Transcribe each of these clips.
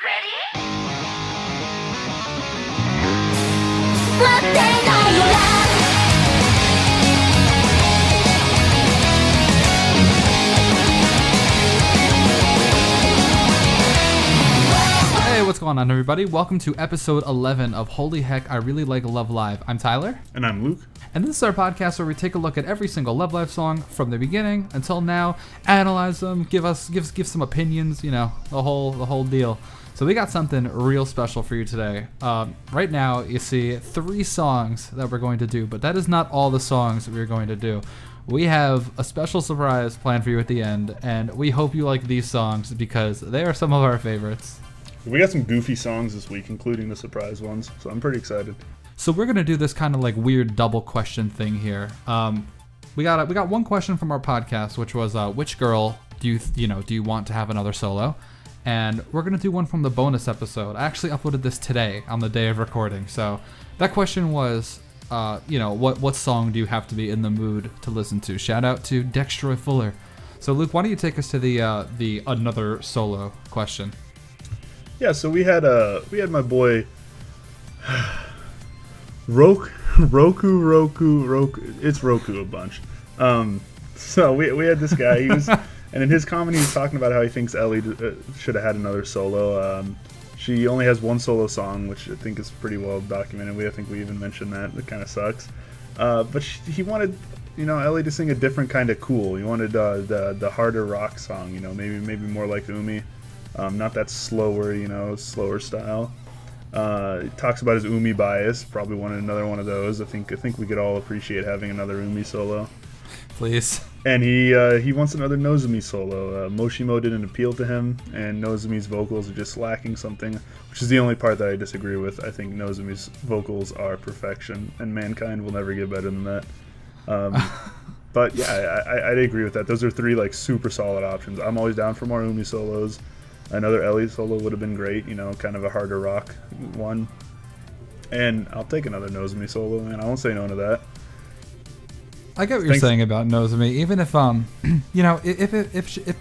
Hey, what's going on, everybody? Welcome to episode 11 of Holy Heck, I Really Like Love Live. I'm Tyler. And I'm Luke. And this is our podcast where we take a look at every single Love Live song from the beginning until now, analyze them, give some opinions, you know, the whole deal. So we got something real special for you today. Right now, you see 3 songs that we're going to do, but that is not all the songs that we're going to do. We have a special surprise planned for you at the end, and we hope you like these songs because they are some of our favorites. We got some goofy songs this week, including the surprise ones, so I'm pretty excited. So we're gonna do this kind of like weird double question thing here. We got one question from our podcast, which was which girl do you want to have another solo? And we're gonna do one from the bonus episode. I actually uploaded this today on the day of recording. So that question was, what song do you have to be in the mood to listen to? Shout out to Dextroy Fuller. So Luke, why don't you take us to the another solo question? Yeah, so we had my boy Roku. It's Roku a bunch. So we had this guy. He was, and in his comment, he was talking about how he thinks Ellie should have had another solo. She only has one solo song, which I think is pretty well documented. I think we even mentioned that. It kind of sucks. But he wanted, Ellie to sing a different kind of cool. He wanted the harder rock song. Maybe more like Umi. Not that slower style. He talks about his Umi bias. Probably wanted another one of those. I think we could all appreciate having another Umi solo. Please. And he wants another Nozomi solo. Moshimo didn't appeal to him, and Nozomi's vocals are just lacking something, which is the only part that I disagree with. I think Nozomi's vocals are perfection, and Mankind will never get better than that. But yeah, I'd agree with that. Those are 3 super solid options. I'm always down for more Umi solos. Another Ellie solo would have been great, kind of a harder rock one. And I'll take another Nozomi solo, man. I won't say no to that. I get what you're saying about Nozomi. Even if if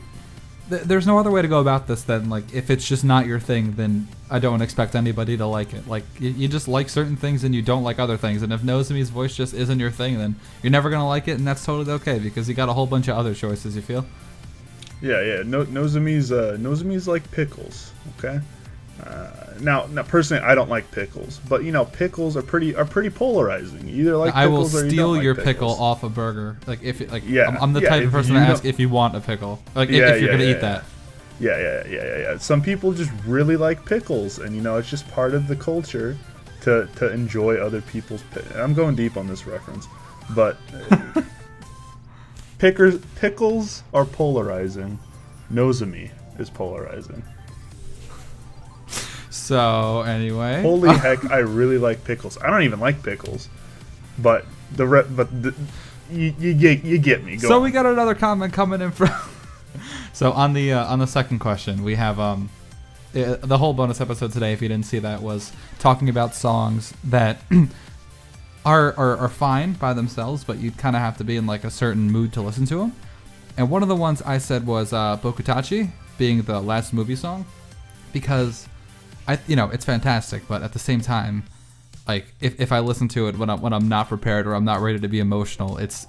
there's no other way to go about this than if it's just not your thing, then I don't expect anybody to like it. You just like certain things and you don't like other things. And if Nozomi's voice just isn't your thing, then you're never gonna like it, and that's totally okay because you got a whole bunch of other choices. You feel? Yeah. Nozomi's like pickles. Okay. Now, personally, I don't like pickles, but pickles are pretty polarizing. You either like pickles or you don't like pickles. I will steal your pickle off a burger. I'm the type of person to ask if you want a pickle. If you're gonna eat that. Yeah. Some people just really like pickles, and it's just part of the culture to enjoy other people's. I'm going deep on this reference, but. Pickles are polarizing. Nozomi is polarizing. So anyway, holy heck, I really like pickles. I don't even like pickles, but you get me. Go on. We got another comment coming in from. So on the second question, we have the whole bonus episode today. If you didn't see that, was talking about songs that. Are fine by themselves, but you kind of have to be in a certain mood to listen to them. And one of the ones I said was Bokutachi, being the last movie song, because it's fantastic, but at the same time, if I listen to it when I'm not prepared or I'm not ready to be emotional, it's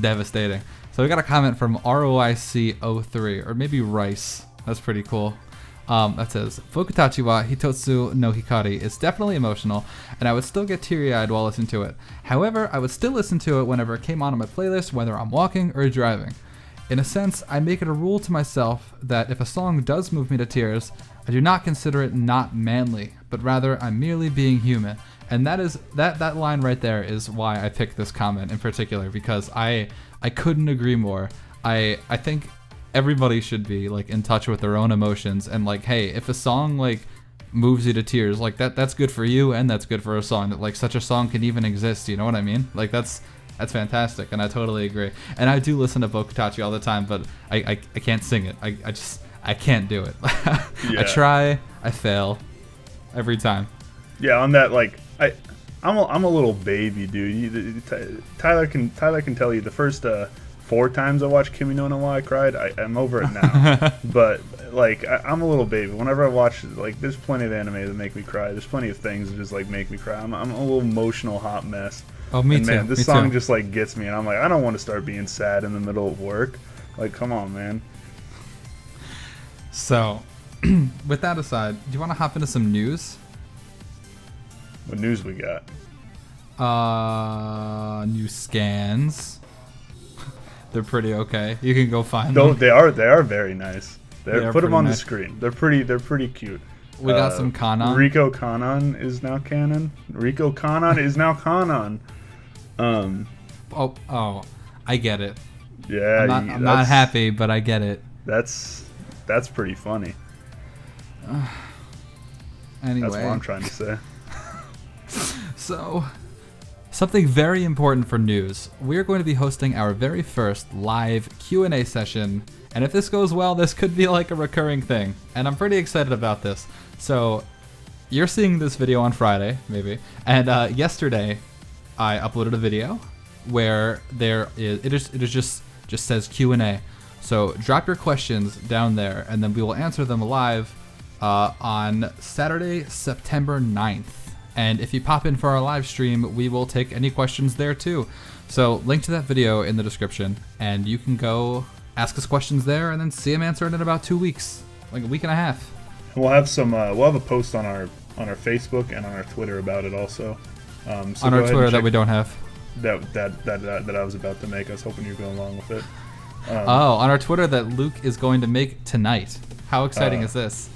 devastating. So we got a comment from ROIC03, or maybe Rice. That's pretty cool. That says, Bokutachi wa Hitotsu no Hikari is definitely emotional, and I would still get teary-eyed while listening to it. However, I would still listen to it whenever it came on my playlist, whether I'm walking or driving. In a sense, I make it a rule to myself that if a song does move me to tears, I do not consider it not manly, but rather I'm merely being human. And that line right there is why I picked this comment in particular, because I couldn't agree more. I think everybody should be in touch with their own emotions, and hey, if a song moves you to tears, that's good for you, and that's good for a song that such a song can even exist. You know what I mean? That's fantastic, and I totally agree. And I do listen to Bokutachi all the time, but I can't sing it. I can't do it. Yeah. I try, I fail every time. Yeah, on that I'm a little baby, dude. Tyler can tell you the first 4 times I watched Kimi no Na wa I cried. I'm over it now. But like I'm a little baby. Whenever I watch, like, there's plenty of anime that make me cry. There's plenty of things that just like make me cry. I'm a little emotional hot mess. Oh, me and too. Man, this me song too. just like gets me, and I'm like, I don't want to start being sad in the middle of work. Like, come on, man. So, with that aside, do you want to hop into some news? What news we got? New scans. They're pretty okay. You can go find No, them. they are very nice. They are Put them pretty on the nice. screen. They're pretty cute. We got some Kanon. Rico Kanon is now canon. Rico Kanon is now Kanon. Oh, I get it. Yeah, I'm not happy, but I get it. That's pretty funny. Anyway, That's what I'm trying to say. So, something very important for news. We're going to be hosting our very first live Q&A session, and if this goes well, this could be like a recurring thing, and I'm pretty excited about this. So, you're seeing this video on Friday, maybe, and yesterday, I uploaded a video where it just says Q&A. So drop your questions down there, and then we will answer them live on Saturday, September 9th. And if you pop in for our live stream, we will take any questions there too. So link to that video in the description, and you can go ask us questions there, and then see them answered in about 2 weeks, like a week and a half. We'll have some. We'll have a post on our Facebook and on our Twitter about it also. So on our Twitter that we don't have. That I was about to make. I was hoping you were going along with it. On our Twitter that Luke is going to make tonight. How exciting is this?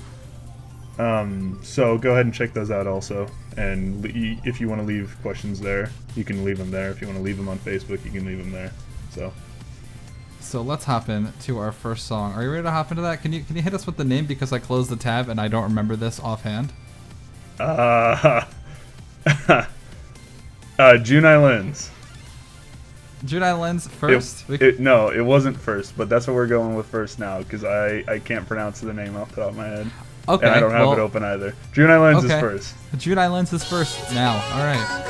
So go ahead and check those out also. And if you want to leave questions there, you can leave them there. If you want to leave them on Facebook, you can leave them there. So let's hop in to our first song. Are you ready to hop into that? Can you hit us with the name, because I closed the tab and I don't remember this offhand? Junai Lens. Junai Lens first? No, it wasn't first, but that's what we're going with first now, because I can't pronounce the name off the top of my head. Okay. And I don't have it open either. Junai Lens is first. Junai Lens is first now. All right.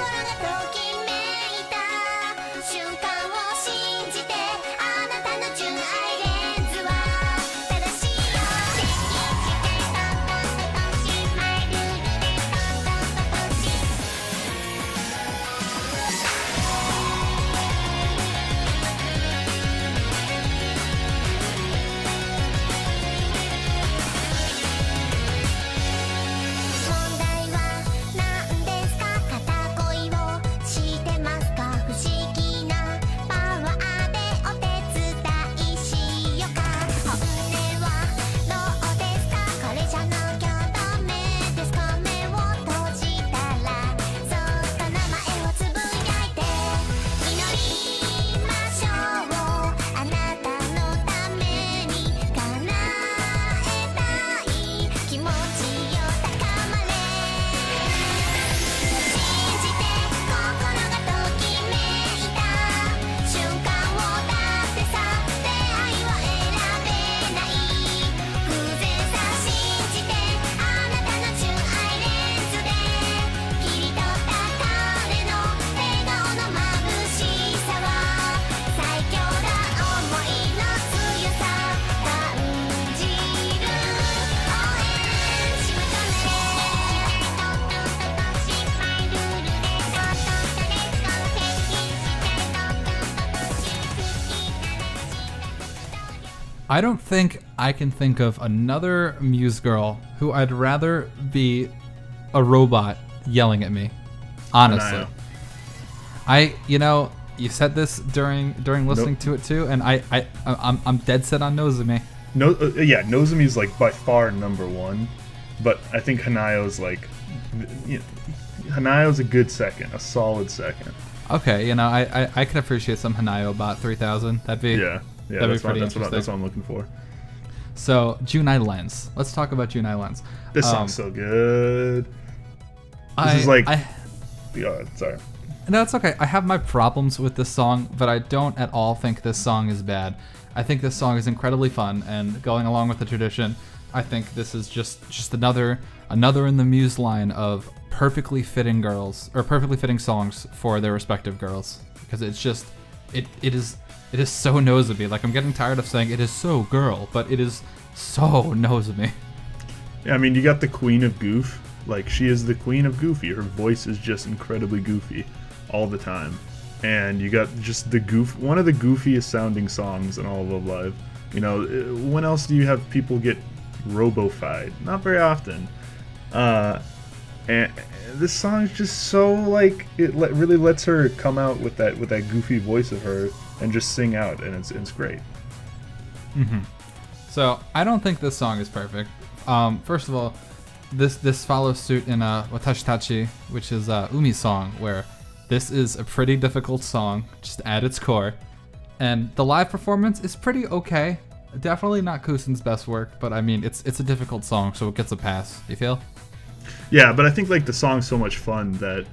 'I don't think I can think of another Muse girl who I'd rather be a robot yelling at me. Honestly. Hanayo. You said this during listening to it too, and I'm dead set on Nozomi. Nozomi is like by far number one, but I think Hanayo's like, Hanayo's a good second, a solid second. Okay, I can appreciate some Hanayo Bot 3000. That'd be that's pretty what interesting. I'm looking for. So Junai Lens. Let's talk about Junai Lens. This song's so good. Sorry. No, it's okay. I have my problems with this song, but I don't at all think this song is bad. I think this song is incredibly fun, and going along with the tradition, I think this is just another in the Muse line of perfectly fitting girls, or perfectly fitting songs for their respective girls, because it's just it is so Nozomi. Like, I'm getting tired of saying it is so girl, but it is so Nozomi. Yeah, I mean, you got the queen of goof. Like, she is the queen of goofy. Her voice is just incredibly goofy all the time. And you got just one of the goofiest sounding songs in all of Love Live. You know, when else do you have people get robo-fied? Not very often. And this song is just so, like, really lets her come out with that goofy voice of her and just sing out, and it's great. Mm-hmm. So I don't think this song is perfect. First of all, this follows suit in Watashi Tachi, which is Umi's song, where this is a pretty difficult song, just at its core. And the live performance is pretty okay. Definitely not Kusen's best work, but I mean, it's a difficult song, so it gets a pass. You feel? Yeah, but I think like the song's so much fun that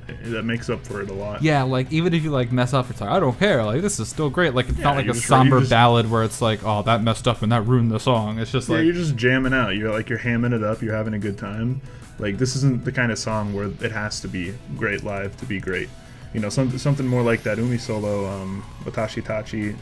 makes up for it a lot. Yeah, like even if you like mess up, it's like I don't care. Like this is still great. Like it's not like a somber ballad where it's like, oh, that messed up and that ruined the song. It's just like you're just jamming out. You're hamming it up. You're having a good time. Like this isn't the kind of song where it has to be great live to be great. You know, something more like that Umi solo, Watashi Tachi.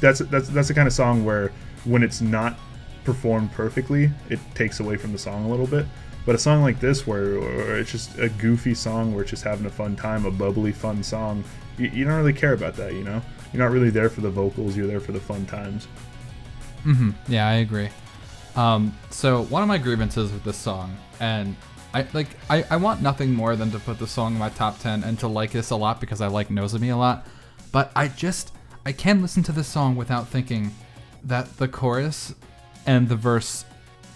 That's the kind of song where when it's not performed perfectly, it takes away from the song a little bit. But a song like this, where it's just a goofy song, where it's just having a fun time, a bubbly, fun song, you don't really care about that, you know? You're not really there for the vocals, you're there for the fun times. Mm-hmm. Yeah, I agree. So one of my grievances with this song, and I want nothing more than to put the song in my top 10 and to like this a lot because I like Nozomi a lot, but I can listen to this song without thinking that the chorus and the verse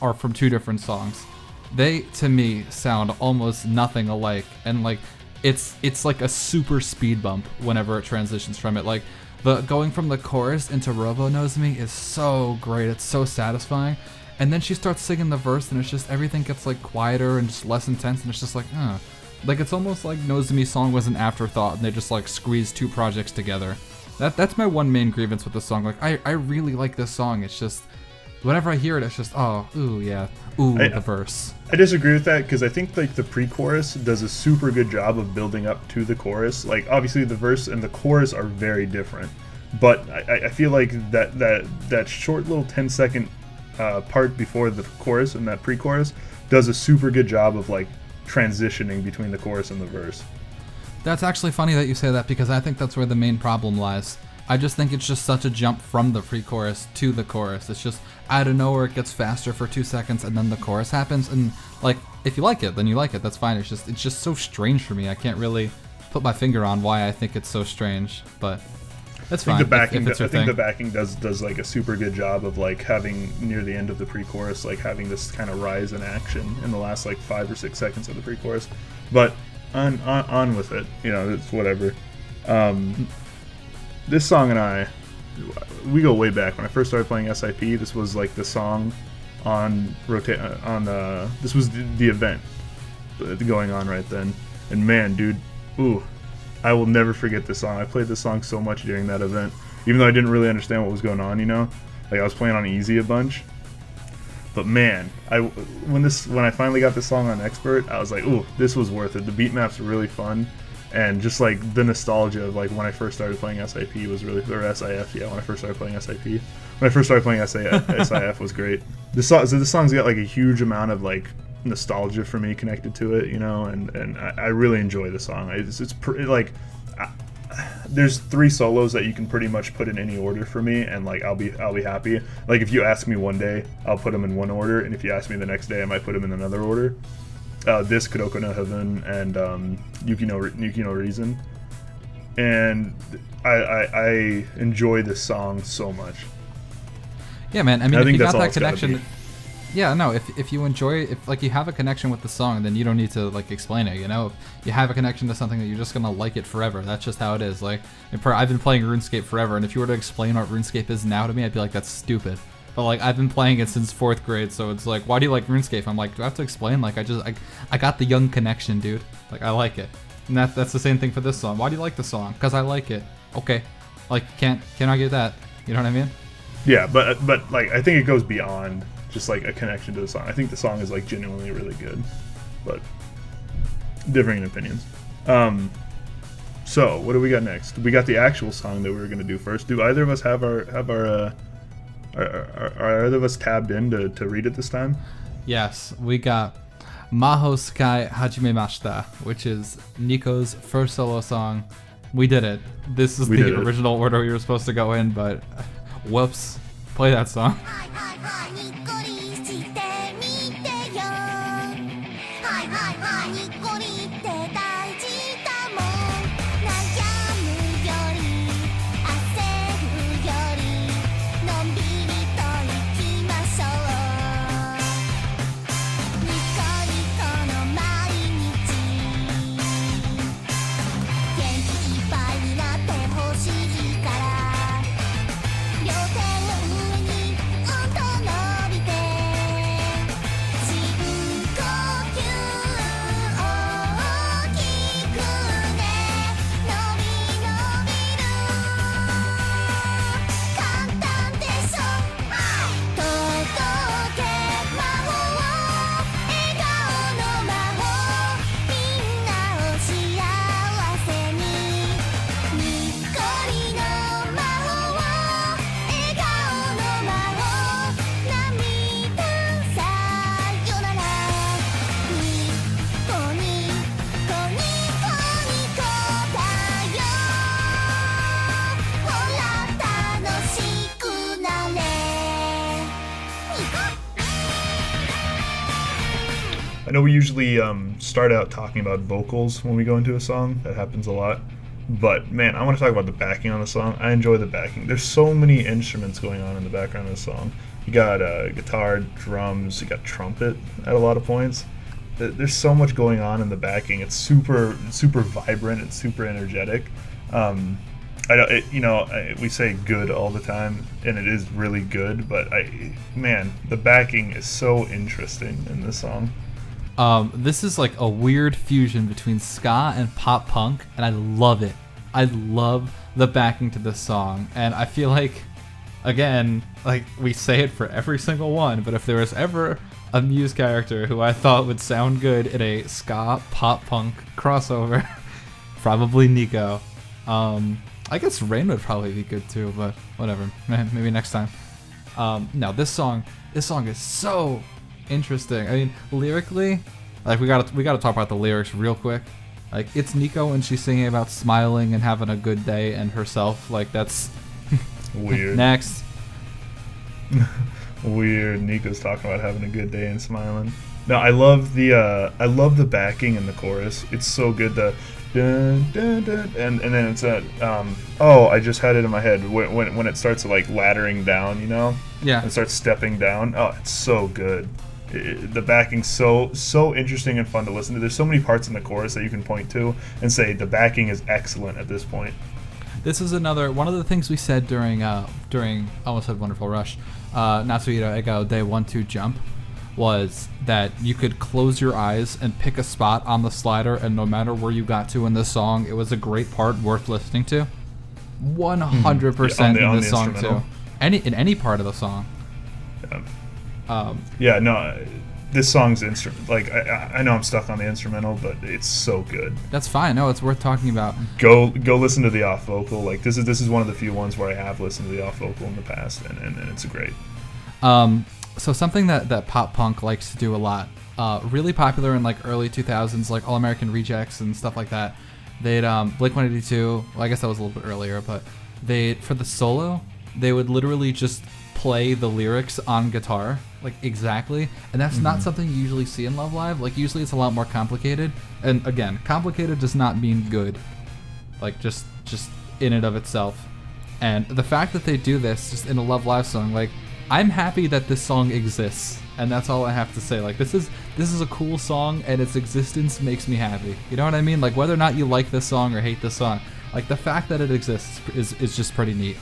are from two different songs. They, to me, sound almost nothing alike, and like it's like a super speed bump whenever it transitions from it. Like the going from the chorus into Robo Nozomi is so great, it's so satisfying, and then she starts singing the verse, and it's just everything gets like quieter and just less intense, and it's just like, like it's almost like Nozomi's song was an afterthought, and they just like squeezed two projects together. That's my one main grievance with the song. Like I really like this song. It's just whenever I hear it, it's just the verse. I disagree with that because I think like the pre-chorus does a super good job of building up to the chorus. Like obviously the verse and the chorus are very different, but I feel like that short little 10-second part before the chorus and that pre-chorus does a super good job of like transitioning between the chorus and the verse. That's actually funny that you say that because I think that's where the main problem lies. I just think it's just such a jump from the pre-chorus to the chorus. It's just out of nowhere it gets faster for 2 seconds and then the chorus happens, and like if you like it, then you like it. That's fine. It's just so strange for me. I can't really put my finger on why I think it's so strange, but that's fine. The backing does like a super good job of like having near the end of the pre-chorus, like having this kind of rise in action in the last like 5 or 6 seconds of the pre-chorus. But on with it, you know, it's whatever. This song and we go way back. When I first started playing SIP, this was like the song this was the event going on right then. And man, dude, I will never forget this song. I played this song so much during that event, even though I didn't really understand what was going on, you know? Like I was playing on easy a bunch. But man, when I finally got this song on Expert, I was like, this was worth it. The beat maps were really fun. And just like the nostalgia of like when I first started playing SIP was really, or SIF, yeah. When I first started playing SIP, when I first started playing SIF was great. This song's got like a huge amount of like nostalgia for me connected to it, you know, and I really enjoy the song. There's 3 solos that you can pretty much put in any order for me, and like I'll be happy. Like if you ask me one day, I'll put them in one order, and if you ask me the next day, I might put them in another order. This Kodoku no Heaven and Yuki no Reason, and I enjoy this song so much. Yeah, man. I mean, if you got that connection, yeah, no. If you enjoy, if like you have a connection with the song, then you don't need to like explain it. You know, if you have a connection to something, that you're just gonna like it forever. That's just how it is. Like, I've been playing RuneScape forever, and if you were to explain what RuneScape is now to me, I'd be like, that's stupid. But like I've been playing it since 4th grade, so it's like, why do you like RuneScape? I'm like, do I have to explain? Like I got the young connection, dude. Like I like it, and that's the same thing for this song. Why do you like the song? Because I like it. Okay, like can't argue that. You know what I mean? Yeah, but like I think it goes beyond just like a connection to the song. I think the song is like genuinely really good, but differing opinions. So what do we got next? We got the actual song that we were gonna do first. Do either of us have our Are either of us tabbed in to read it this time? Yes, we got Mahoutsukai Hajimemashita, which is Nico's first solo song. We did it. This is the original order we were supposed to go in, but whoops. Play that song. I know we usually start out talking about vocals when we go into a song. That happens a lot. But, man, I want to talk about the backing on the song. I enjoy the backing. There's so many instruments going on in the background of the song. You got guitar, drums, you got trumpet at a lot of points. There's so much going on in the backing. It's super vibrant. It's super energetic. We say good all the time, and it is really good. But the backing is so interesting in this song. This is like a weird fusion between ska and pop punk, and I love it. I love the backing to this song, and I feel like, again, like we say it for every single one, but if there was ever a Muse character who I thought would sound good in a ska pop punk crossover, probably Nico. I guess Rain would probably be good too, but whatever. Maybe next time. No, this song is so interesting. I mean, lyrically, like we gotta talk about the lyrics real quick. Like, it's Nico and she's singing about smiling and having a good day and herself. Like, that's weird. Next. Weird. Nico's talking about having a good day and smiling. No, I love the backing in the chorus. It's so good. The dun, dun, dun, and then it's I just had it in my head when it starts like laddering down, you know? Yeah. It starts stepping down. Oh, it's so good. The backing's so interesting and fun to listen to. There's so many parts in the chorus that you can point to and say the backing is excellent at this point. This is another one of the things we said during I almost said Wonderful Rush, Natsuhiro Ega Day 1-2 Jump, was that you could close your eyes and pick a spot on the slider, and no matter where you got to in the song, it was a great part worth listening to. 100% in this song too. In any part of the song. This song's instrument. Like I know I'm stuck on the instrumental, but it's so good. That's fine. No, it's worth talking about. Go listen to the off vocal. Like this is one of the few ones where I have listened to the off vocal in the past, and it's great. So something that pop punk likes to do a lot, really popular in like early 2000s, like All American Rejects and stuff like that. They'd Blink-182. Well, I guess that was a little bit earlier, but for the solo, they would literally just play the lyrics on guitar, like exactly, and that's not something you usually see in Love Live. Like usually it's a lot more complicated, and again, complicated does not mean good, like just in and of itself. And the fact that they do this just in a Love Live song, like I'm happy that this song exists, and that's all I have to say. Like this is a cool song, and its existence makes me happy. You know what I mean? Like whether or not you like this song or hate this song, like the fact that it exists is just pretty neat.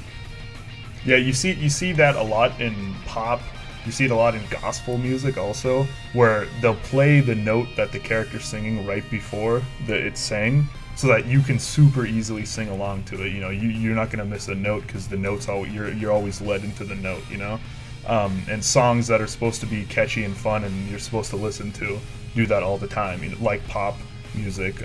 Yeah, you see that a lot in pop. You see it a lot in gospel music also, where they'll play the note that the character's singing right before it's sang, so that you can super easily sing along to it. You know, you're not gonna miss a note because the note's you're always led into the note. You know, and songs that are supposed to be catchy and fun and you're supposed to listen to do that all the time. You know, like pop music.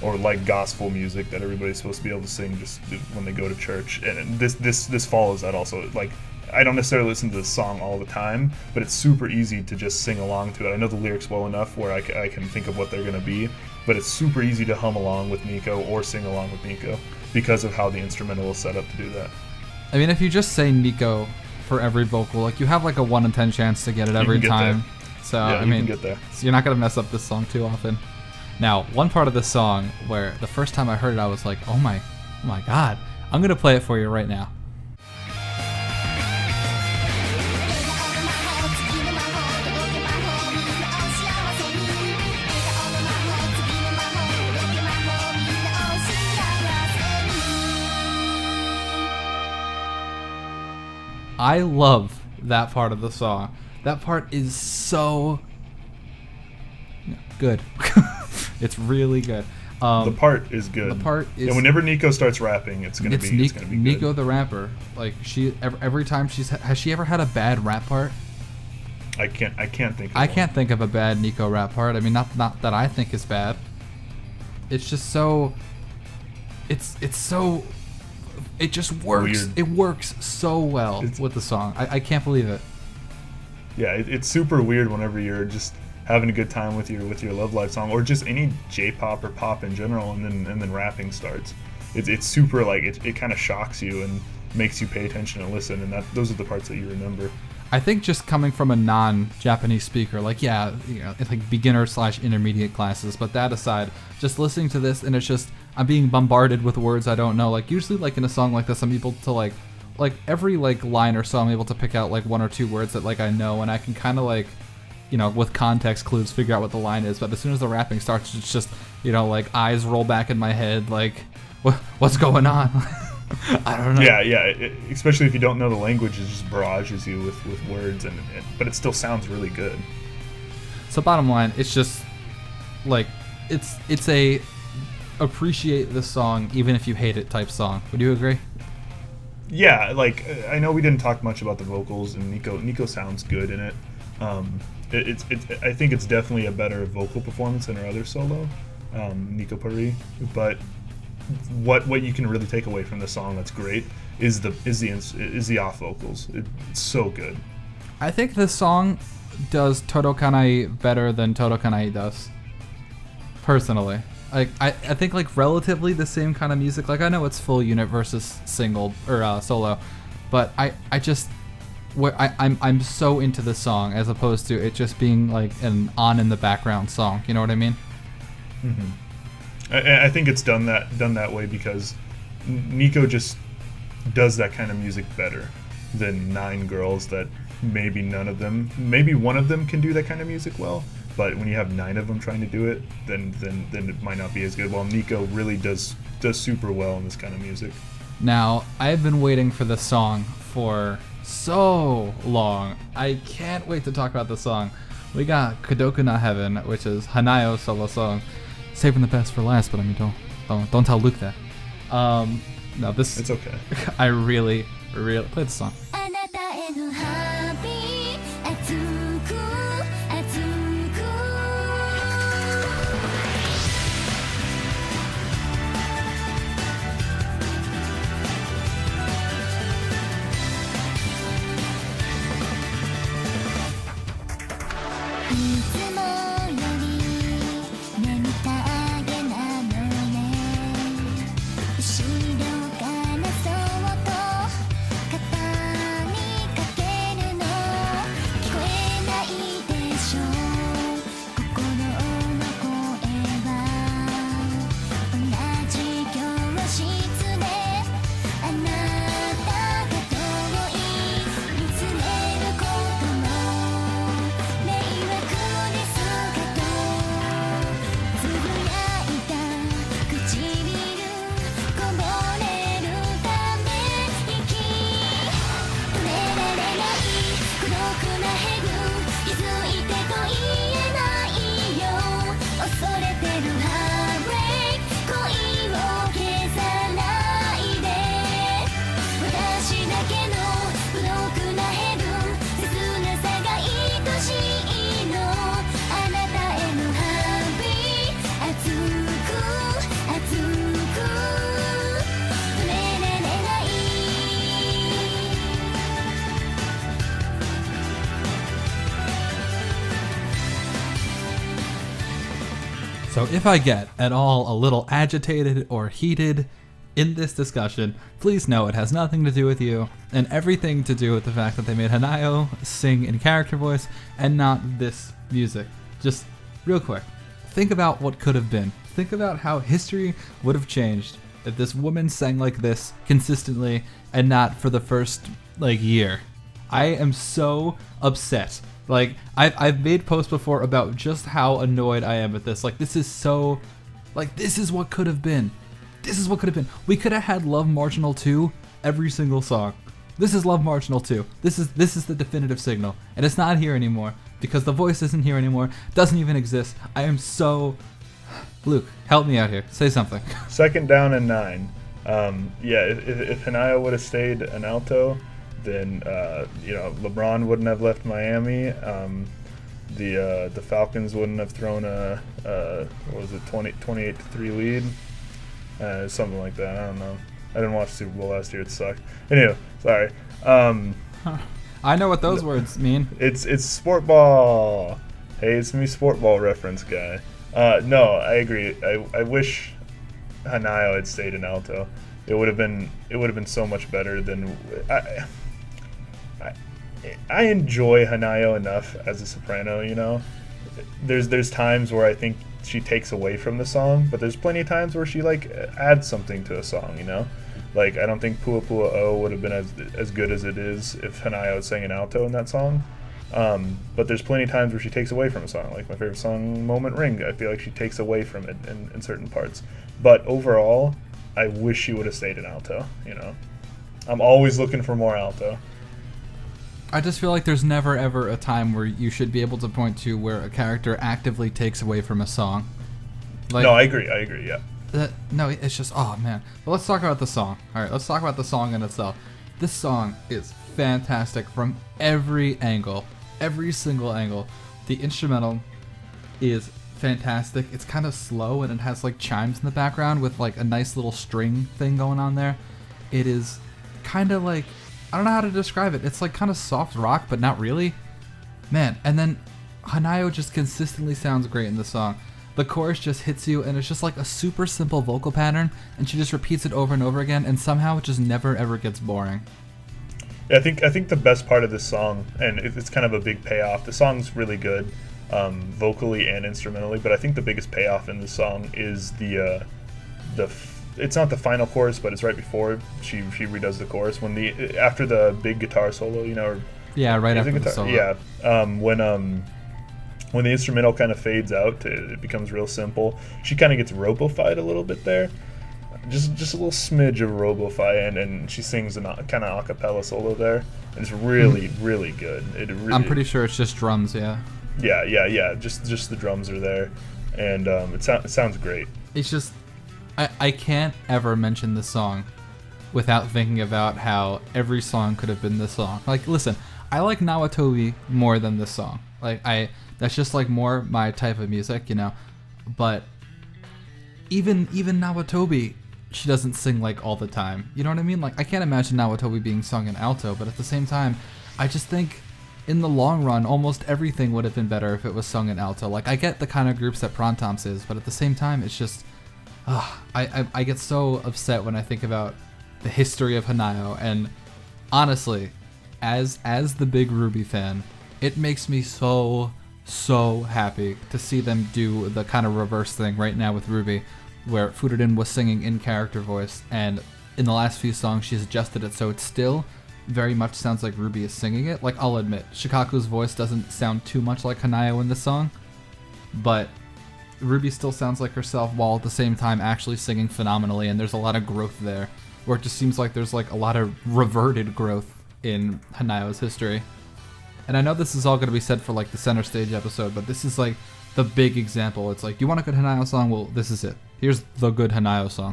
Or like gospel music that everybody's supposed to be able to sing just when they go to church, and this follows that also. Like I don't necessarily listen to the song all the time, but it's super easy to just sing along to it. I know the lyrics well enough where I can think of what they're going to be, but it's super easy to hum along with Nico or sing along with Nico because of how the instrumental is set up to do that. I mean, if you just say Nico for every vocal, like, you have like a 1 in 10 chance to get it every time. So, yeah, I mean, you can get there. So you're not going to mess up this song too often. Now, one part of this song where the first time I heard it, I was like, oh my God. I'm going to play it for you right now. I love that part of the song. That part is so good. It's really good. The part is good. The part is. And whenever Nico starts rapping, it's gonna be good. Nico the rapper. Like, she every time has she ever had a bad rap part? I can't think. I can't think of a bad Nico rap part. I mean, not that I think is bad. It's just so. It's so. It just works. Weird. It works so well with the song. I can't believe it. Yeah, it's super weird whenever you're just having a good time with your Love Live song, or just any J-pop or pop in general, and then rapping starts. It's super, like, it kind of shocks you and makes you pay attention and listen, and those are the parts that you remember. I think just coming from a non-Japanese speaker, like, yeah, you know, it's like beginner/intermediate classes, but that aside, just listening to this, and it's just, I'm being bombarded with words I don't know. Like, usually, like, in a song like this, I'm able to, like every, like, line or so, I'm able to pick out, like, 1 or 2 words that, like, I know, and I can kind of, like, you know, with context clues, figure out what the line is. But as soon as the rapping starts, it's just, you know, like, eyes roll back in my head, like, what's going on? I don't know. Yeah. Especially if you don't know the language, it just barrages you with words, but it still sounds really good. So bottom line, it's just, like, it's a appreciate this song even if you hate it type song. Would you agree? Yeah, like, I know we didn't talk much about the vocals, and Nico sounds good in it. I think it's definitely a better vocal performance than her other solo, Nico Paris. But what you can really take away from the song that's great is the off vocals. It's so good. I think this song does Todokanai better than Todokanai does. Personally, like, I think, like, relatively the same kind of music. Like, I know it's full unit versus single or solo, but I'm so into this song as opposed to it just being like an on in the background song. You know what I mean? Mm-hmm. I think it's done that way because Nico just does that kind of music better than 9 girls that maybe one of them can do that kind of music well. But when you have 9 of them trying to do it, then it might not be as good. While Nico really does super well in this kind of music. Now, I've been waiting for this song for so long. I can't wait to talk about the song. We got Kodoku na Heaven, which is Hanayo solo song. Saving the best for last, but I mean, don't tell Luke that. No, this. It's okay. I really play the song. 後ろからそっと肩 So if I get at all a little agitated or heated in this discussion, please know it has nothing to do with you and everything to do with the fact that they made Hanayo sing in character voice and not this music. Just real quick, think about what could have been. Think about how history would have changed if this woman sang like this consistently and not for the first year. I am so upset. I've made posts before about just how annoyed I am at this. This is so, this is what could have been. This is what could have been. We could have had Love Marginal 2 every single song. This is Love Marginal 2. This is the definitive signal. And it's not here anymore because the voice isn't here anymore. Doesn't even exist. I am so... Luke, help me out here. Say something. Second down and 9. If Hanayo would have stayed an alto, then LeBron wouldn't have left Miami. The Falcons wouldn't have thrown a 28-3 lead, something like that. I don't know. I didn't watch the Super Bowl last year. It sucked. Anyway, sorry. I know what those words mean. It's sport ball. Hey, it's me, sport ball reference guy. No, I agree. I wish Hanayo had stayed in alto. It would have been so much better than. I enjoy Hanayo enough as a soprano, you know. There's times where I think she takes away from the song, but there's plenty of times where she adds something to a song, you know. I don't think Pua Pua O would have been as good as it is if Hanayo sang an alto in that song. But there's plenty of times where she takes away from a song. Like my favorite song, Moment Ring, I feel like she takes away from it in certain parts. But overall, I wish she would have stayed in alto, you know. I'm always looking for more alto. I just feel like there's never ever a time where you should be able to point to where a character actively takes away from a song. No, I agree, yeah. No, it's just, oh man. But let's talk about the song. Alright, let's talk about the song in itself. This song is fantastic from every angle. Every single angle. The instrumental is fantastic. It's kind of slow and it has chimes in the background with a nice little string thing going on there. It is kind of I don't know how to describe it. It's kind of soft rock, but not really. Man, and then Hanayo just consistently sounds great in the song. The chorus just hits you, and it's just a super simple vocal pattern, and she just repeats it over and over again, and somehow it just never ever gets boring. Yeah, I think the best part of this song, and it's kind of a big payoff. The song's really good, vocally and instrumentally, but I think the biggest payoff in the song is it's not the final chorus, but it's right before she redoes the chorus after the big guitar solo, you know. Right after the solo. Yeah, when the instrumental kind of fades out, it becomes real simple. She kind of gets robo-fied a little bit there, just a little smidge of robo-fi, and she sings a kind of a cappella solo there, and it's really really good. I'm pretty sure it's just drums, yeah. Yeah. Just the drums are there, and it sounds great. It's just. I can't ever mention this song without thinking about how every song could have been this song. Listen, I like Nawatobi more than this song. That's just more my type of music, you know. But even Nawatobi, she doesn't sing all the time. You know what I mean? I can't imagine Nawatobi being sung in alto, but at the same time, I just think in the long run, almost everything would have been better if it was sung in alto. I get the kind of groups that Prantoms is, but at the same time, it's just... I get so upset when I think about the history of Hanayo, and honestly, as the big Ruby fan, it makes me so happy to see them do the kind of reverse thing right now with Ruby, where Fururin was singing in character voice, and in the last few songs she's adjusted it so it still very much sounds like Ruby is singing it. I'll admit, Shikaku's voice doesn't sound too much like Hanayo in this song, but Ruby still sounds like herself while at the same time actually singing phenomenally, and there's a lot of growth there, where it just seems like there's a lot of reverted growth in Hanayo's history. And I know this is all going to be said for the center stage episode, but this is the big example. It's you want a good Hanayo song? Well, this is it. Here's the good Hanayo song.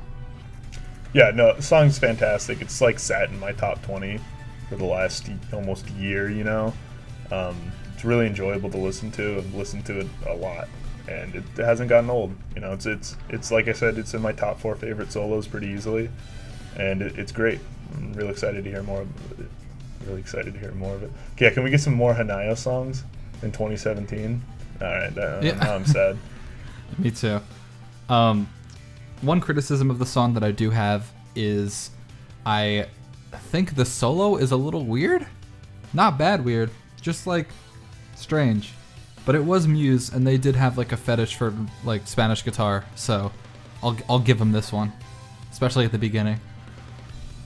Yeah, no, the song's fantastic. It's sat in my top 20 for the last almost year, you know. It's really enjoyable to listen to. I've listened to it a lot. And it hasn't gotten old, you know. It's like I said, it's in my top 4 favorite solos pretty easily, and it's great. I'm real excited to hear more of it. Okay, can we get some more Hanayo songs in 2017? All right, now I'm sad. Me too. One criticism of the song that I do have is I think the solo is a little weird. Not bad weird, just like strange. But it was Muse, and they did have like a fetish for like Spanish guitar, so I'll give them this one, especially at the beginning.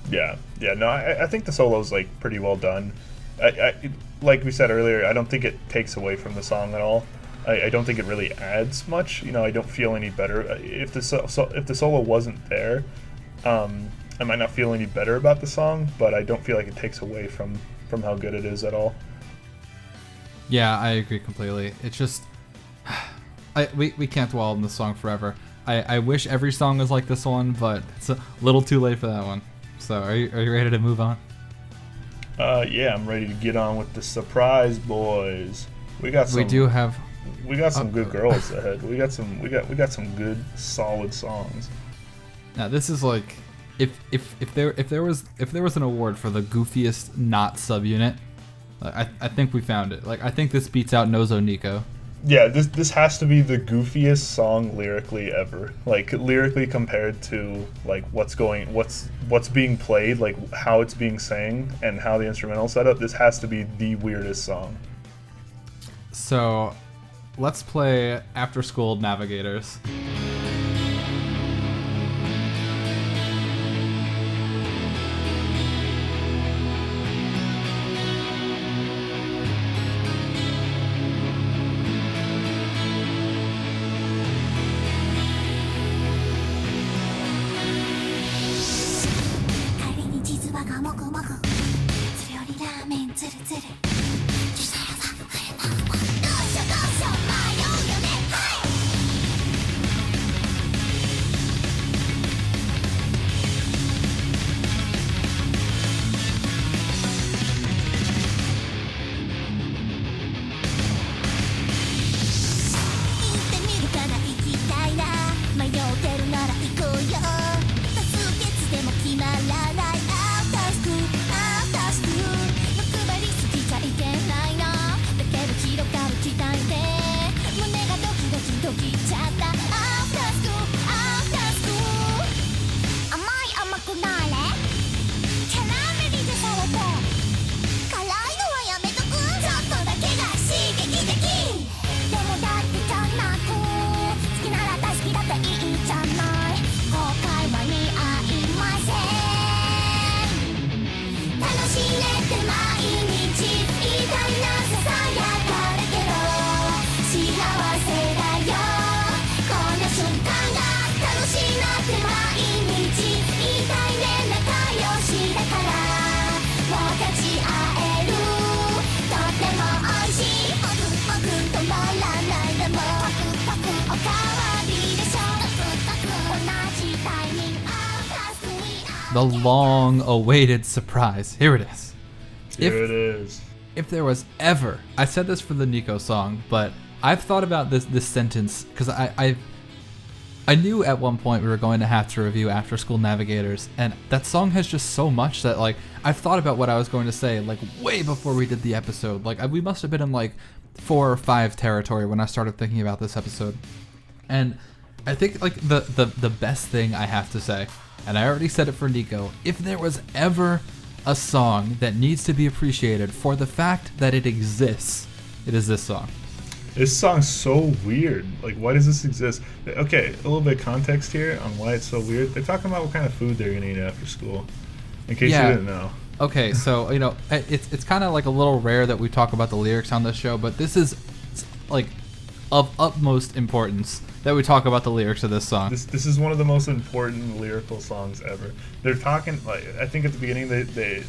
Yeah. No, I think the solo's like pretty well done. I like we said earlier, I don't think it takes away from the song at all. I don't think it really adds much. I don't feel any better if the solo wasn't there. I might not feel any better about the song, but I don't feel like it takes away from how good it is at all. Yeah, I agree completely. It's just we can't dwell on the song forever. I wish every song was like this one, but it's a little too late for that one. So are you ready to move on? Yeah, I'm ready to get on with the surprise, boys. We got some good girls ahead. We got some good solid songs. Now this is like if there was an award for the goofiest not subunit, I think we found it. Like I think this beats out Nozo Nico. Yeah, this has to be the goofiest song lyrically ever. Like lyrically compared to like what's being played, like how it's being sang and how the instrumental set up. This has to be the weirdest song. So, let's play After School Navigators. 止まらないでもパクパクおかわりでしょ同じタイミング The long-awaited surprise. Here it is. Here it is. If there was ever, I said this for the Nico song, but I've thought about this sentence because I knew at one point we were going to have to review After School Navigators, and that song has just so much that like I've thought about what I was going to say like way before we did the episode. Like we must have been in like 4 or 5 territory when I started thinking about this episode, and I think like the best thing I have to say, and I already said it for Nico, if there was ever a song that needs to be appreciated for the fact that it exists, it is this song. This song's so weird. Like, why does this exist? Okay, a little bit of context here on why it's so weird. They're talking about what kind of food they're gonna eat after school, in case you didn't know. Okay, so you know, it's kind of like a little rare that we talk about the lyrics on this show, but this is like of utmost importance that we talk about the lyrics of this song. This is one of the most important lyrical songs ever. They're talking like, I think at the beginning they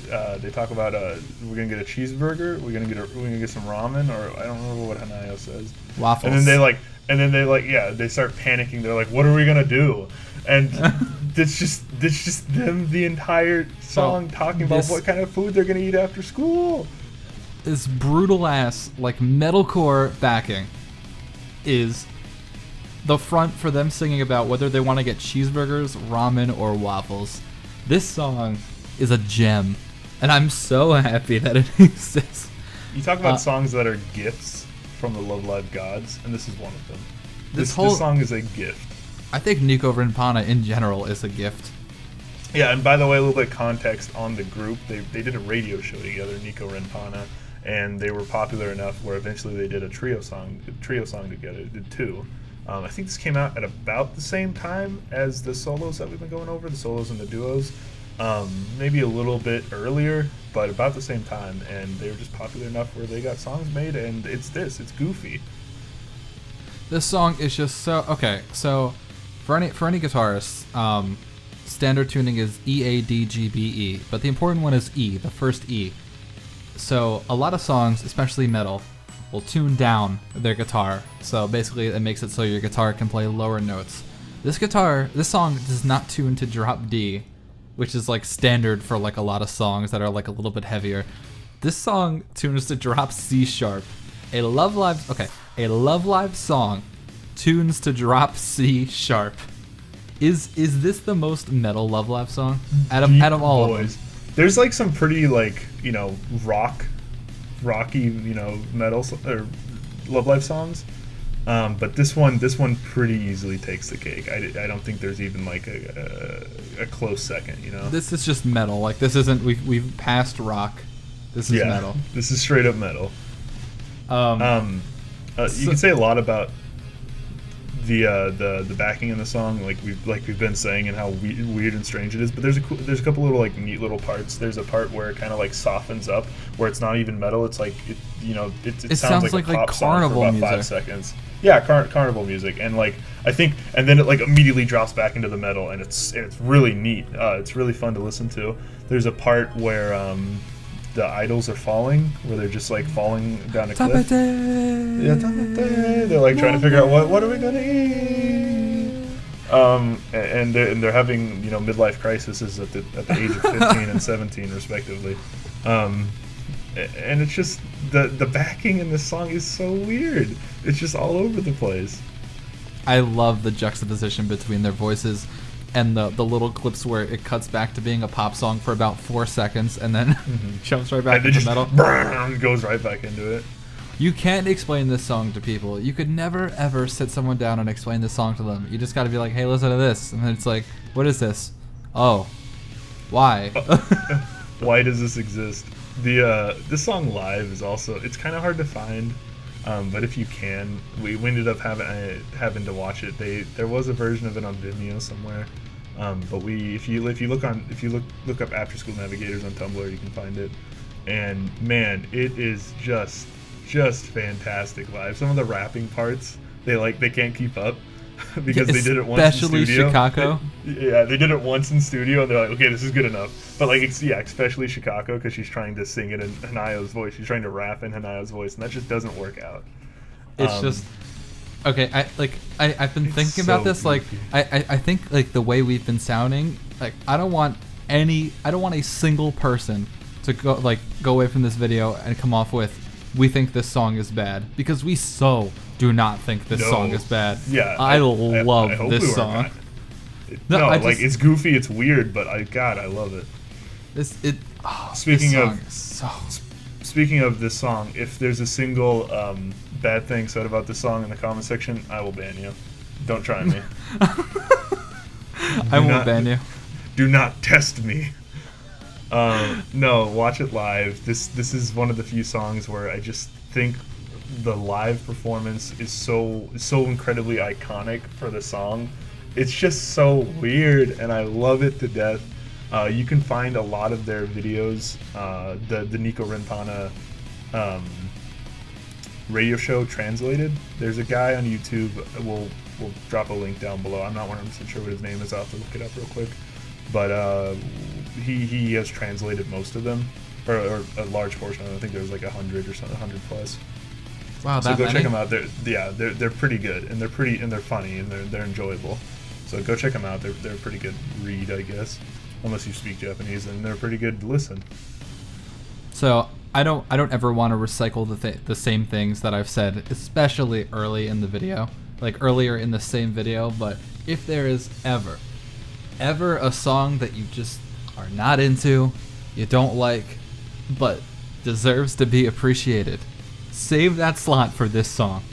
talk about we're gonna get a cheeseburger, we're gonna get some ramen, or I don't remember what Hanayo says. Waffles. And then they start panicking. They're like, what are we gonna do? And it's just them the entire song talking about what kind of food they're gonna eat after school. This brutal ass like metalcore backing is the front for them singing about whether they want to get cheeseburgers, ramen, or waffles. This song is a gem, and I'm so happy that it exists. You talk about songs that are gifts from the Love Live gods, and this is one of them. This song is a gift. I think Nico Rinpana in general is a gift. Yeah, and by the way, a little bit of context on the group. They did a radio show together, Nico Rinpana, and they were popular enough where eventually they did a trio song together. They did two. I think this came out at about the same time as the solos that we've been going over, the solos and the duos. Maybe a little bit earlier, but about the same time, and they were just popular enough where they got songs made, and it's goofy. This song is just so okay. So for any guitarists, standard tuning is E A D G B E, but the important one is E, the first E. So a lot of songs, especially metal, will tune down their guitar. So basically, it makes it so your guitar can play lower notes. This song does not tune to drop D, which is like standard for like a lot of songs that are like a little bit heavier. This song tunes to drop C sharp. A Love Live song tunes to drop C sharp. Is this the most metal Love Live song out of all of them? There's like some pretty like, rocky, metal or Love Live songs. But this one pretty easily takes the cake. I don't think there's even like a close second, This is just metal. Like this isn't we've passed rock. This is metal. This is straight up metal. You can say a lot about the backing in the song, like we've been saying, and how weird and strange it is. But there's a couple little like neat little parts. There's a part where it kind of like softens up, where it's not even metal. It's like it sounds like a pop song for about 5 seconds. Yeah, carnival music, and like and then it like immediately drops back into the metal, and it's really neat. It's really fun to listen to. There's a part where the idols are falling, where they're just like falling down a cliff. Yeah, they're like trying to figure out what are we gonna eat. And they're having midlife crises at the age of 15 and 17 respectively. And it's just the backing in this song is so weird. It's just all over the place. I love the juxtaposition between their voices and the little clips where it cuts back to being a pop song for about 4 seconds and then jumps right back into metal. Goes right back into it. You can't explain this song to people. You could never ever sit someone down and explain this song to them. You just got to be like, hey, listen to this. And then it's like, what is this? Oh, why? Why does this exist? This song live is also, it's kind of hard to find, but if you can, we ended up having to watch it. There was a version of it on Vimeo somewhere, but if you look up After School Navigators on Tumblr, you can find it, and man, it is just fantastic live. Some of the rapping parts, they can't keep up. Because they did it once in studio. Especially Chicago. They did it once in studio, and they're like, okay, this is good enough. But especially Chicago, because she's trying to sing it in Hanayo's voice. She's trying to rap in Hanayo's voice, and that just doesn't work out. It's just okay. I've been thinking about this. Like, I think like the way we've been sounding. Like, I don't want a single person to go away from this video and come off with, we think this song is bad, because we do not think this song is bad. Yeah, I love this song. It's goofy, it's weird, but I love it. Speaking of this song, if there's a single bad thing said about this song in the comment section, I will ban you. Don't try me. I won't ban you. Do not test me. No, watch it live. This is one of the few songs where I just think the live performance is so incredibly iconic for the song. It's just so weird, and I love it to death. You can find a lot of their videos, the Nico Rinpana radio show translated. There's a guy on YouTube. We'll drop a link down below. I'm not 100% sure what his name is. I'll have to look it up real quick. But he has translated most of them, or a large portion of them. I think there's like 100 or something, 100 plus. Wow, so go check them out. They're pretty good, and they're funny, and they're enjoyable. So go check them out. They're a pretty good read, I guess, unless you speak Japanese, and they're pretty good to listen. So I don't ever want to recycle the same things that I've said, especially early in the video, like earlier in the same video. But if there is ever a song that you just are not into, you don't like, but deserves to be appreciated, save that slot for this song.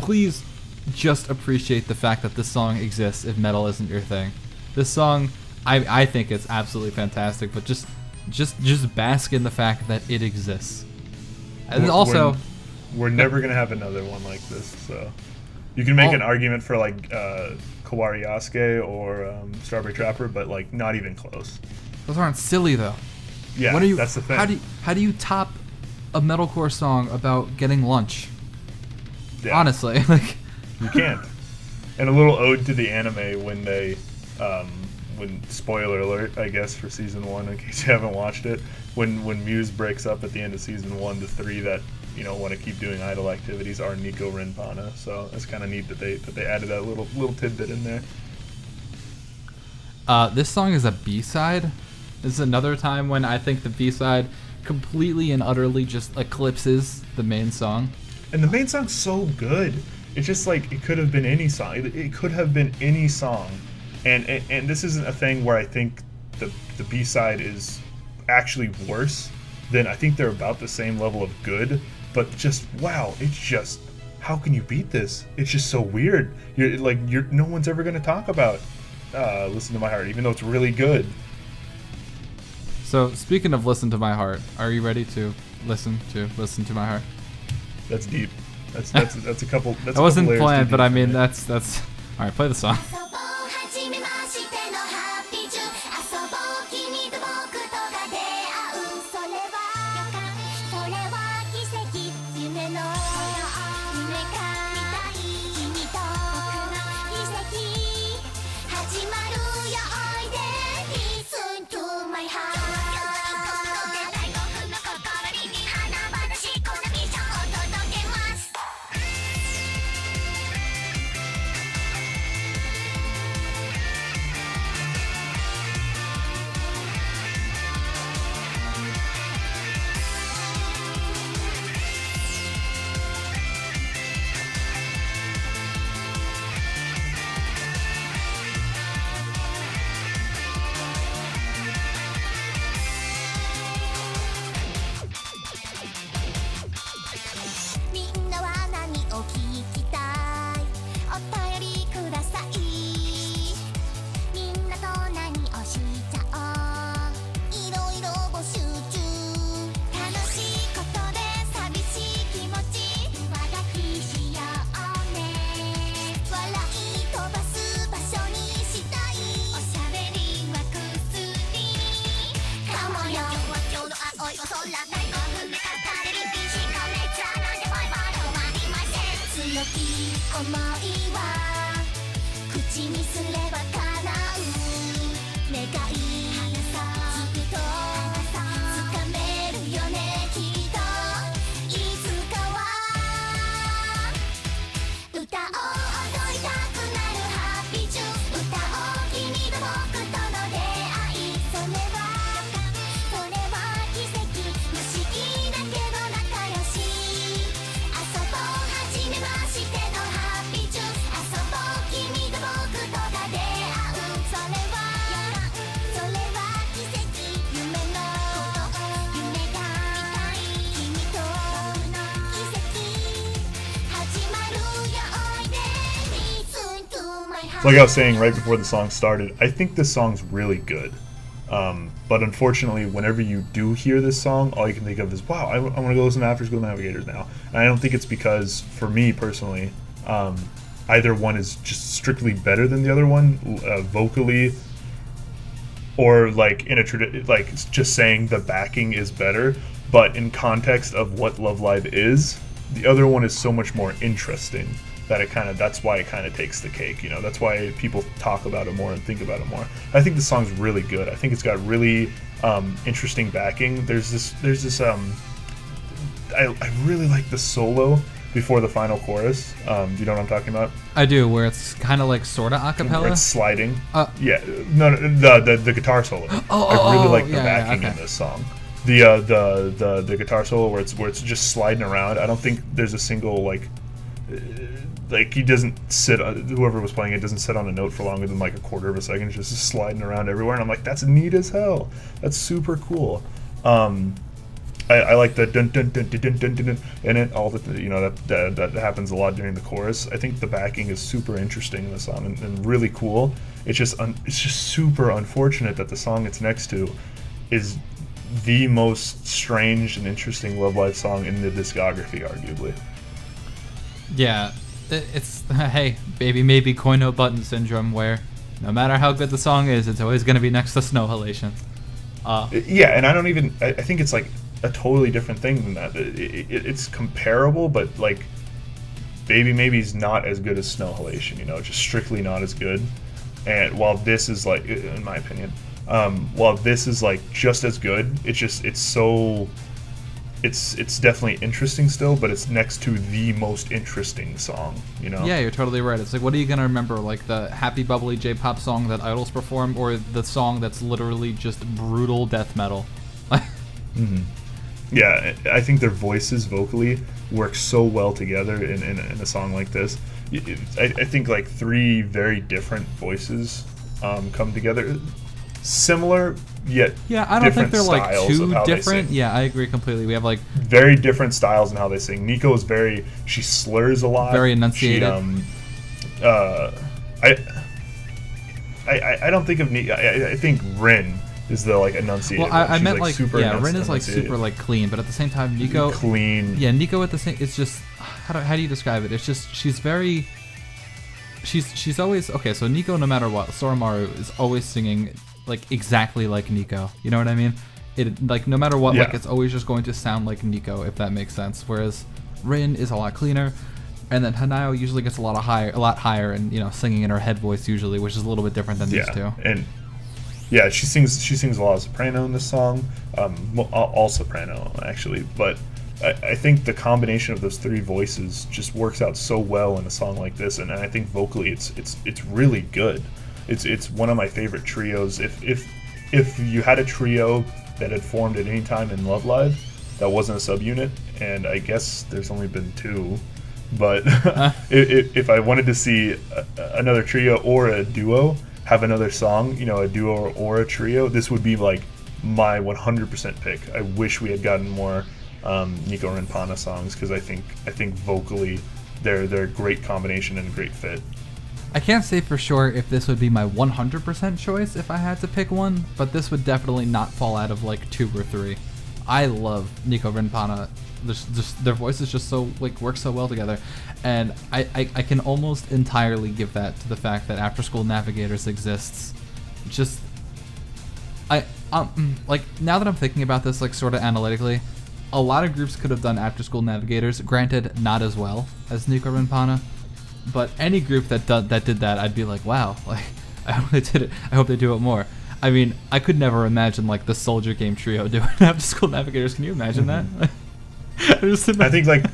please just appreciate the fact that this song exists if metal isn't your thing. This song, I think it's absolutely fantastic, but just bask in the fact that it exists. And also, we're never gonna have another one like this. So you can make an argument for like Kawari Yasuke or Strawberry Trapper, but like not even close. Those aren't silly though. Yeah, that's the thing. How do you top a metalcore song about getting lunch? Yeah. Honestly, like you can't. And a little ode to the anime when they, when spoiler alert, I guess for season 1 in case you haven't watched it, when Muse breaks up at the end of season 1, the 3 that want to keep doing idol activities are Nico, Rin, Pana. So it's kind of neat that they added that little tidbit in there. This song is a B-side. This is another time when I think the B-side completely and utterly just eclipses the main song. And the main song's so good. It's just like it could have been any song. It could have been any song. And this isn't a thing where I think the B-side is actually worse than I think they're about the same level of good. But just wow, it's just how can you beat this? It's just so weird. You're no one's ever gonna talk about Listen to My Heart, even though it's really good. So speaking of Listen to My Heart, are you ready to listen to My Heart? That's deep. That's a couple. That's that wasn't layers planned, deep, but I mean right? that's all right. Play the song. 遊ぼう初めましてのハッピー中遊ぼう君と僕とが出会うそれは奇跡夢の夢が見たい君と僕の奇跡始まるよおいで Listen to my heart 大僕の心に華々しこのミッションを届けます みんなは何を聞きたいお便りくださいみんなと何をしちゃおういろいろ募集中楽しいことで寂しい気持ち上書きしようね笑い飛ばす場所にしたいおしゃべりは薬かもよ今日は今日の青いお空大興奮で語れるビーチがめっちゃなんでバイバイ止まりません強き想いは口にすれば叶う願いずっとつかめるよねきっといつかは歌を踊りたくなるハッピーチューン歌おう君と僕との出会いそれは奇跡不思議だけど仲良し遊ぼう初めましてのハッピーチューン遊ぼう君と僕とが出会うそれは奇跡夢の夢が見たい君と僕の奇跡始まるよおいで Listen to my heart Like I was saying right before the song started, I think this song's really good. But unfortunately, whenever you do hear this song, all you can think of is, wow, I want to go listen to After School Navigators now. And I don't think it's because, for me personally, either one is just strictly better than the other one, vocally, or like in a like just saying the backing is better. But in context of what Love Live is, the other one is so much more interesting. That's why it kind of takes the cake, that's why people talk about it more and think about it more. I think the song's really good. I think it's got really interesting backing. There's this I really like the solo before the final chorus. Do you know what I'm talking about? I do, where it's kind of like sorta Where acapella. it's sliding. The guitar solo. I really like the backing in this song. The guitar solo where it's just sliding around. I don't think there's a single he doesn't sit. Whoever was playing it doesn't sit on a note for longer than like a quarter of a second. It's just sliding around everywhere, and I'm like, that's neat as hell. That's super cool. I like the dun dun dun dun dun dun dun, and it all the that happens a lot during the chorus. I think the backing is super interesting in the song and really cool. It's just super unfortunate that the song it's next to is the most strange and interesting Love Live song in the discography, arguably. Yeah, it's hey, baby, maybe Koino button syndrome, where no matter how good the song is, it's always going to be next to Snow Halation. Yeah, and I think it's like a totally different thing than that. It's comparable, but like Baby Maybe's not as good as Snow Halation, just strictly not as good. And while this is like, in my opinion, while this is like just as good, it's definitely interesting still, but it's next to the most interesting song, Yeah, you're totally right. It's like, what are you going to remember? Like the happy, bubbly J-pop song that Idols perform, or the song that's literally just brutal death metal? Mm-hmm. Yeah, I think their voices vocally work so well together in a song like this. I think like three very different voices come together. Similar, yet I don't think they're like too different. different. Yeah, I agree completely. We have like very different styles in how they sing. Nico is she slurs a lot. Very enunciated. I don't think of Nico. I think Rin is the like enunciated. Well, I meant like super Rin is like super like clean, but at the same time, Nico clean. Yeah, Nico at the same. It's just how do you describe it? It's just she's always okay. So Nico, no matter what, Soromaru is always singing like exactly like Nico. You know what I mean? It like no matter what, like it's always just going to sound like Nico, if that makes sense. Whereas Rin is a lot cleaner, and then Hanayo usually gets a lot higher, and singing in her head voice usually, which is a little bit different than these two. And yeah, she sings a lot of soprano in this song, all soprano actually. But I think the combination of those three voices just works out so well in a song like this, and I think vocally it's really good. It's one of my favorite trios. If you had a trio that had formed at any time in Love Live that wasn't a subunit, and I guess there's only been two, but if I wanted to see another trio or a duo have another song, a duo or a trio, this would be like my 100% pick. I wish we had gotten more Nico and Pana songs, because I think vocally they're a great combination and a great fit. I can't say for sure if this would be my 100% choice if I had to pick one, but this would definitely not fall out of like 2 or 3. I love Nico and Pana. Just their voices just so like work so well together, and I can almost entirely give that to the fact that After School Navigators exists. Just like now that I'm thinking about this like sort of analytically, a lot of groups could have done After School Navigators, granted not as well as Nico and Pana, but any group that did that, I'd be like, wow, like I hope they did it. I hope they do it more. I mean, I could never imagine like the Soldier Game trio doing After School Navigators. Can you imagine that? I think like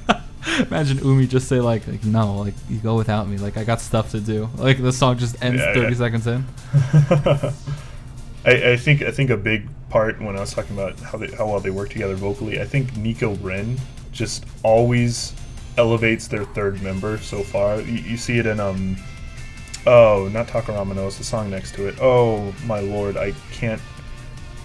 imagine Umi just say like no, like you go without me, like I got stuff to do. Like the song just ends 30 seconds in. I think a big part when I was talking about how well they work together vocally, I think Nico Rin just always elevates their third member so far. You see it in not Takarama no, it's the song next to it. Oh my lord, I can't.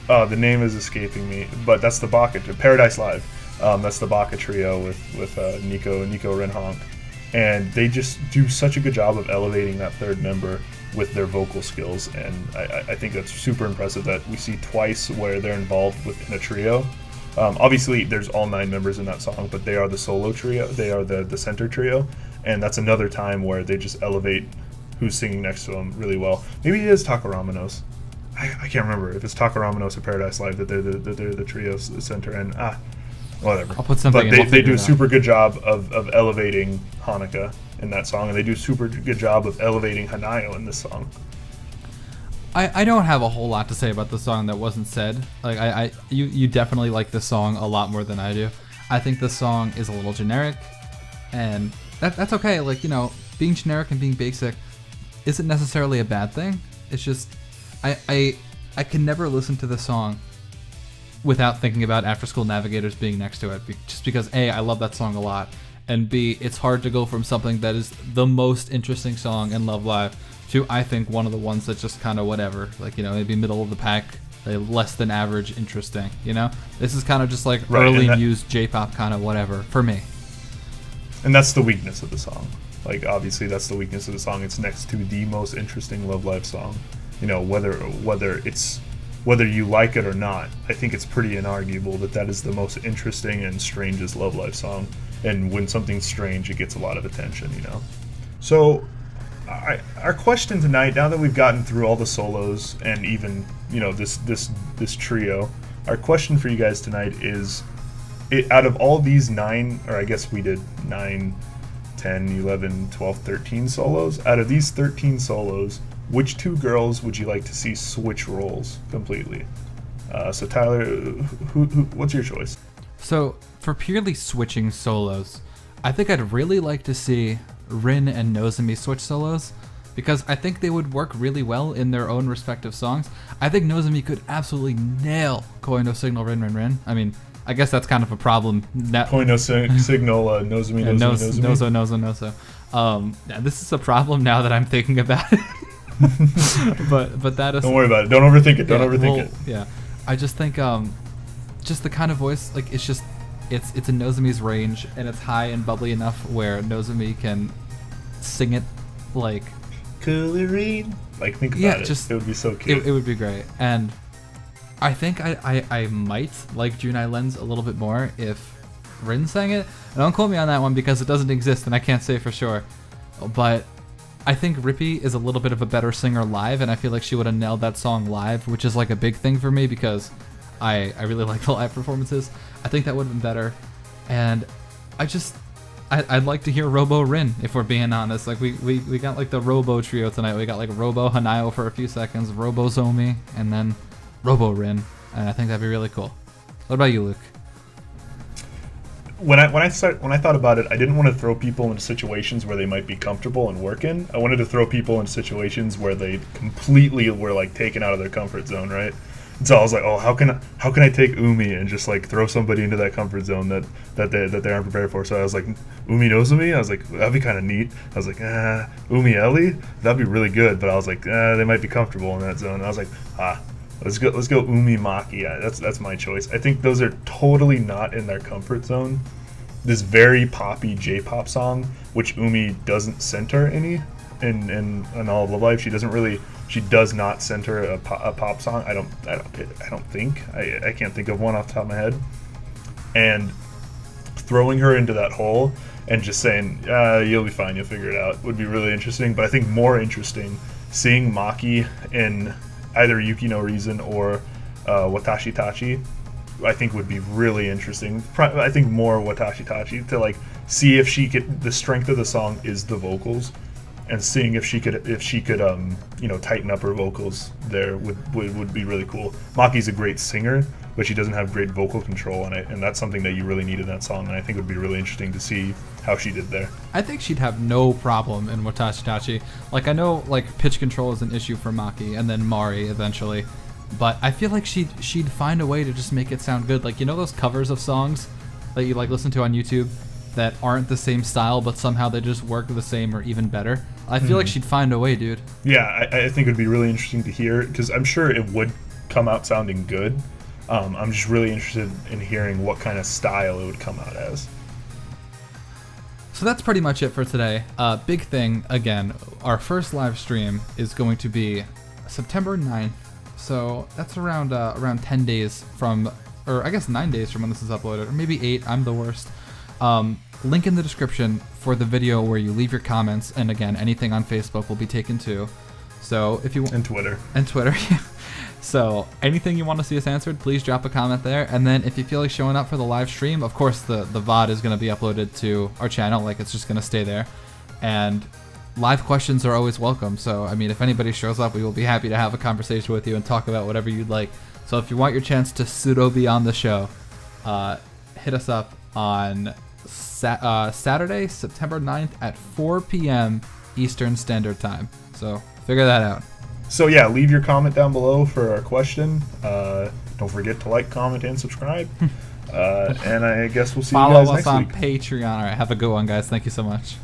The name is escaping me, but that's the Baka Paradise Live. That's the Baka trio with Nico Rin Honk, and they just do such a good job of elevating that third member with their vocal skills, and I think that's super impressive that we see twice where they're involved in a trio. Obviously, there's all 9 members in that song, but they are the solo trio. They are the center trio, and that's another time where they just elevate who's singing next to them really well. Maybe it is Takaramanos. I can't remember if it's Takaramanos or Paradise Live that they're the trio center, and whatever. I'll put something. But they do a super good job of elevating Hanukkah in that song, and they do a super good job of elevating Hanayo in this song. I don't have a whole lot to say about the song that wasn't said. Like you definitely like this song a lot more than I do. I think this song is a little generic, and that's okay. Like being generic and being basic isn't necessarily a bad thing. It's just I can never listen to this song without thinking about After School Navigators being next to it, just because A, I love that song a lot, and B, it's hard to go from something that is the most interesting song in Love Live to, I think, one of the ones that's just kind of whatever, like maybe middle of the pack less than average interesting. You know, this is kind of just like Right, early and that- Muse J-pop kind of whatever for me. And that's the weakness of the song. Like, obviously, that's the weakness of the song. It's next to the most interesting Love Live song. You know, whether you like it or not, I think it's pretty inarguable that is the most interesting and strangest Love Live song. And when something's strange, it gets a lot of attention, you know. So, our question tonight, now that we've gotten through all the solos and even, you know, this trio, our question for you guys tonight is, out of all these 9, or I guess we did 9, 10, 11, 12, 13 solos, out of these 13 solos, which 2 girls would you like to see switch roles completely? So Tyler, what's your choice? So for purely switching solos, I think I'd really like to see Rin and Nozomi switch solos, because I think they would work really well in their own respective songs. I think Nozomi could absolutely nail Koi no Signal Rin Rin Rin. I mean, I guess that's kind of a problem. Koi no Signal, Nozomi, Nozo. Yeah, this is a problem now that I'm thinking about it. but that is. Don't worry about it. Don't overthink it. Don't overthink it. Yeah, I just think just the kind of voice, like it's in Nozomi's range, and it's high and bubbly enough where Nozomi can sing it like. Coolly, like, think about it. It would be so cute. It would be great, and I think I might like Junai Lens a little bit more if Rin sang it. And don't quote me on that one because it doesn't exist and I can't say for sure. But I think Rippy is a little bit of a better singer live, and I feel like she would have nailed that song live, which is like a big thing for me because I really like the live performances. I think that would have been better. And I'd like to hear Robo Rin, if we're being honest. Like we got like the Robo trio tonight. We got like Robo Hanayo for a few seconds, Robo Zomi, and then Robo Rin, and I think that'd be really cool. What about you, Luke? When I thought about it, I didn't want to throw people into situations where they might be comfortable and work in. I wanted to throw people in situations where they completely were like taken out of their comfort zone, right? And so I was like, oh, how can I take Umi and just like throw somebody into that comfort zone that they aren't prepared for? So I was like, Umi Nozomi? I was like, that'd be kind of neat. I was like, Umi Ellie? That'd be really good. But I was like, they might be comfortable in that zone. And I was like, let's go Umi Maki. That's my choice. I think those are totally not in their comfort zone. This very poppy J-pop song, which Umi doesn't center any in all of Love Live. She does not center a pop song. I don't think. I can't think of one off the top of my head. And throwing her into that hole and just saying, you'll be fine, you'll figure it out, would be really interesting. But I think more interesting, seeing Maki in either Yuki no Reason or Watashi Tachi, I think would be really interesting. I think more Watashi Tachi, to like see if she could. The strength of the song is the vocals, and seeing if she could tighten up her vocals there would be really cool. Maki's a great singer, but she doesn't have great vocal control, and that's something that you really need in that song. And I think it would be really interesting to see how she did there. I think she'd have no problem in Watashi Tachi. Like, I know like pitch control is an issue for Maki, and then Mari eventually. But I feel like she'd find a way to just make it sound good. Like, you know those covers of songs that you like listen to on YouTube that aren't the same style, but somehow they just work the same or even better? I feel like she'd find a way, dude. Yeah, I think it'd be really interesting to hear, because I'm sure it would come out sounding good. I'm just really interested in hearing what kind of style it would come out as. So that's pretty much it for today. Big thing, again, our first live stream is going to be September 9th. So that's around 10 days from, or I guess 9 days from when this is uploaded, or maybe 8. I'm the worst. Link in the description for the video where you leave your comments, and again, anything on Facebook will be taken too. So if you and Twitter, yeah. So anything you want to see us answered, please drop a comment there. And then if you feel like showing up for the live stream, of course the VOD is going to be uploaded to our channel. Like, it's just going to stay there. And live questions are always welcome. So, I mean, if anybody shows up, we will be happy to have a conversation with you and talk about whatever you'd like. So if you want your chance to pseudo be on the show, hit us up on Saturday, September 9th at 4 p.m. Eastern Standard Time. So figure that out. So yeah, leave your comment down below for our question. Don't forget to like, comment, and subscribe. And I guess we'll see you guys next week. Follow us on Patreon. All right, have a good one, guys. Thank you so much.